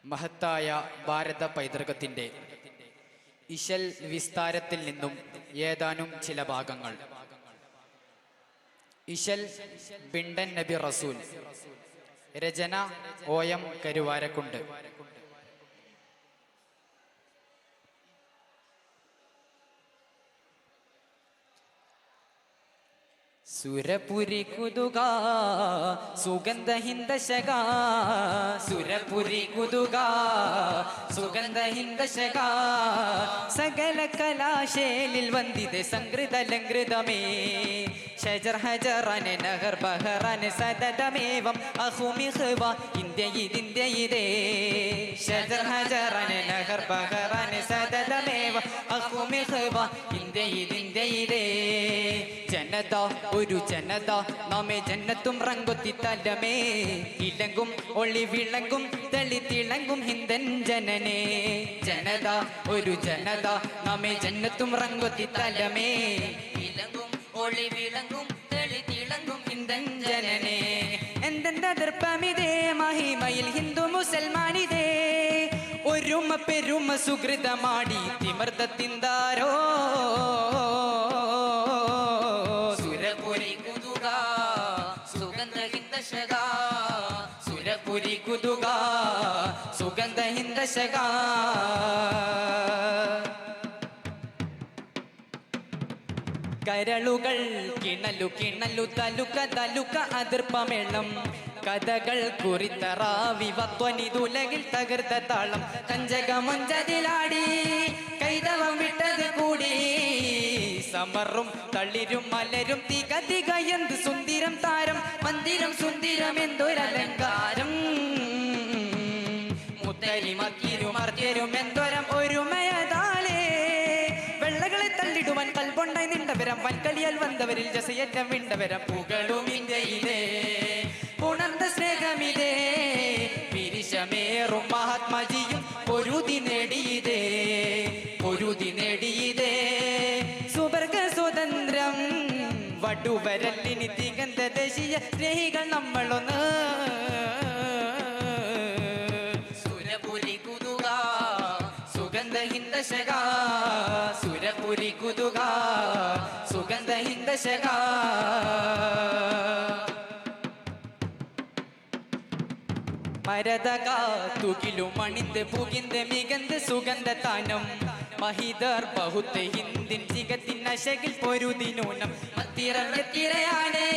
മഹത്തായ ഭാരത പൈതൃകത്തിൻ്റെ ഇശൽ വിസ്താരത്തിൽ നിന്നും ഏതാനും ചില ഭാഗങ്ങൾ. ഇശൽ ബിണ്ടൻ നബി റസൂൽ. രചന OM കരുവാരക്കുണ്ട്. സുരപുരി കുതുക സുഗന്ധ ഹിന്ദശക, സുരപുരി കുതുക സുഗന്ധ ഹിന്ദശക, സകല കലാശേലിൽ വന്ദിത സംകൃതലങ്കൃതമേ, ഷജർ ഹജറന് നഹർ ബഹറന് സദതമേവം അഹുമിഹ്വ ഇന്ത്യ ഇതിന്ത്യയിതേ, ഷജർ ഹജറന് നഹർ ബഹറന് സദതമേവം അഹുമിഹ്വ ഇന്ത്യ ഇതിന്ത്യയിതേ. ജനത ഒരു ജനത നമ്മെ ജന്നത്തും റങ്കൊത്തി തലമേ, ഇലങ്കും ഒളി വിളങ്കും തെളി തിളങ്കും ഹിന്ദൻ ജനനേ. ജനത ഒരു ജനത നമ്മെ ജന്നത്തും റങ്കൊത്തി തലമേ, ഇലങ്കും ഒളി വിളങ്കും തെളി തിളങ്കും ഹിന്ദൻ ജനനേ. എന്തെന്തർപ്പമിതേ മഹിമയിൽ ഹിന്ദു മുസൽമാനിതേ, ഒരുമ പെരുമ സുഹൃതമാടി തിമർദ്ദത്തിന്താരോ. സുരപുരി കുതുക സുഗന്ധ ഹിന്ദശക, സുരപുരി കുതുക സുഗന്ധ ഹിന്ദശക. കരളുകൾ കിണലു കിണലു തലുക തലുക അതിർപ്പമേളം, കഥകൾ കുറിത്തറാവിവത്വനിതുലകിൽ തകർത്ത താളം, കഞ്ചകമൊഞ്ചതിലാടി കൈതവം വിട്ടത് കൂടി, സമറും തളിരും മലരും തിക തിക എന്ത് സുന്ദരം താരം, മന്ദിരം സുന്ദരം എന്തൊരലങ്കാരം, മുത്തരിമക്കിരുമർത്യരും എന്തൊരം ഒരുമയതാലേ. വെള്ളകളെ തള്ളിടുവാൻ കൽപൊണ്ടായി നിണ്ടവരം, വൻകളിയാൽ വന്നവരിൽ ജസയറ്റം വിണ്ടവരം, പുകളും ഇന്ത്യയിലേ ഉണർന്ന സ്നേഹമിതേ, പിരിശമേറും മഹാത്മാജിയും പൊരുതി നേടിയതേ, പൊരുതി നേടിയതേ. സുവർഗ സ്വതന്ത്രം വടുവരല്ലിനി തികന്ത ദേശീയ സ്നേഹികൾ നമ്മളൊന്ന്. സുരപുരി കുതുക സുഗന്ധ ഹിന്ദശക, സുരപുരി കുതുക സുഗന്ധ ഹിന്ദശക. മരതക തുകിലും അണിന്ത് പുകിന്ത് മികന്ത് സുഗന്ധ താനം, മഹിദർ ബഹുത്ത് ഹിന്ദിൻ ജിഗത്തിൻ അശകിൽ പൊരുതിനൂനം, മത്തിരം എത്തിരയാനേ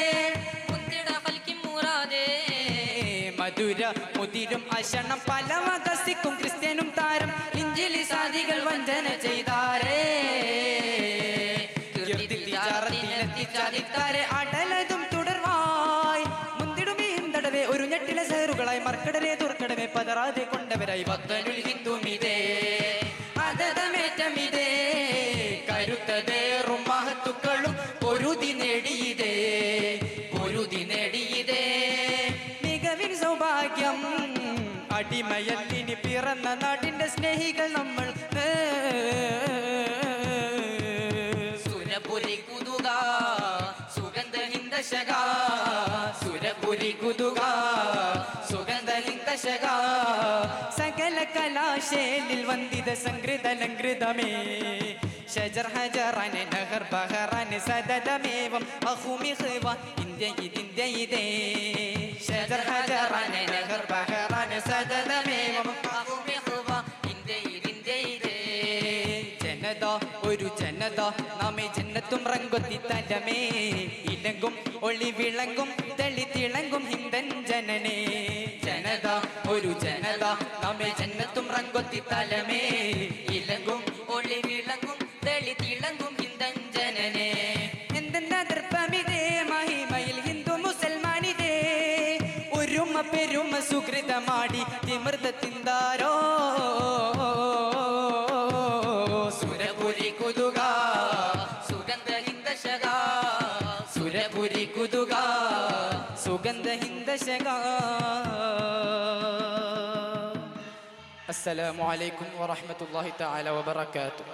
മധുര മുതിരും അശണം പല വകസിക്കും ക്രിസ്ത്യനും താരം, ഇഞ്ചിലി സാധികൾ വഞ്ചന ചെയ്താരേ, അടലതും തുടർവായി മുന്തിടുമേ ഹിന്ദടവേ ഒരു ഞെട്ടിലെ സേറുകളായി, മർക്കടലെ തുർക്കടവേ പതറാതെ കൊണ്ടവരായി, ഭക്തനുൽ ഹിന്ദുമിതേ അതതമേറ്റമിതേ, കരുത്തതേറും മഹത്തുക്കളും പൊരുതി നേടിയതേ, പൊരുതി നേടിയതേ. മികവിൻ സൗഭാഗ്യം അടിമയല്ലിനി പിറന്ന നാടിന്റെ സ്നേഹികൾ നമ്മൾ. സുരപുരി കുതുക സുഗന്ധ ഹിന്ദശക, സുരപുരി കുതുക സുഗന്ധ ഹിന്ദശക, സകല കലാശേലിൽ വന്ദിത സംകൃതലങ്കൃതമേ, ഷജർ ഹജറന് നഹർ ബഹറന് സദതമേവം അഹുമിഹ്വ ഇന്ത്യ ഇതിന്ത്യയിതേ, ഷജർ ഹജറന് നഹർ ബഹറന് സദതമേവം അഹുമിഹ്വ ഇന്ത്യ ഇതിന്ത്യയിതേ. ജനത ഒരു ജനത നമ്മെ ജന്നത്തും റങ്കൊത്തി തലമേ, ഇലങ്കും ഒളി വിളങ്കും തെളി തിളങ്കും ഹിന്ദൻ ജനനേ. ജനത ഒരു ജനത നമ്മെ ജന്നത്തും റങ്കൊത്തി തലമേ, ഇലങ്കും ഒളി വിളങ്കും തെളി തിളങ്കും ഹിന്ദൻ ജനനേ. എന്തെന്തർപ്പമിതേ മഹിമയിൽ ഹിന്ദു മുസൽമാനിതേ, ഒരുമ പെരുമ സുഹൃതമാടി തിമർദ്ദത്തിന്താരോ. സുരപുരി കുതുക സുഗന്ധ ഹിന്ദശക, സുരപുരി കുതുക സുഗന്ധ ഹിന്ദശക. അസ്സലാമു അലൈക്കും വറഹ്മത്തുള്ളാഹി തആല വബറകാതുഹു.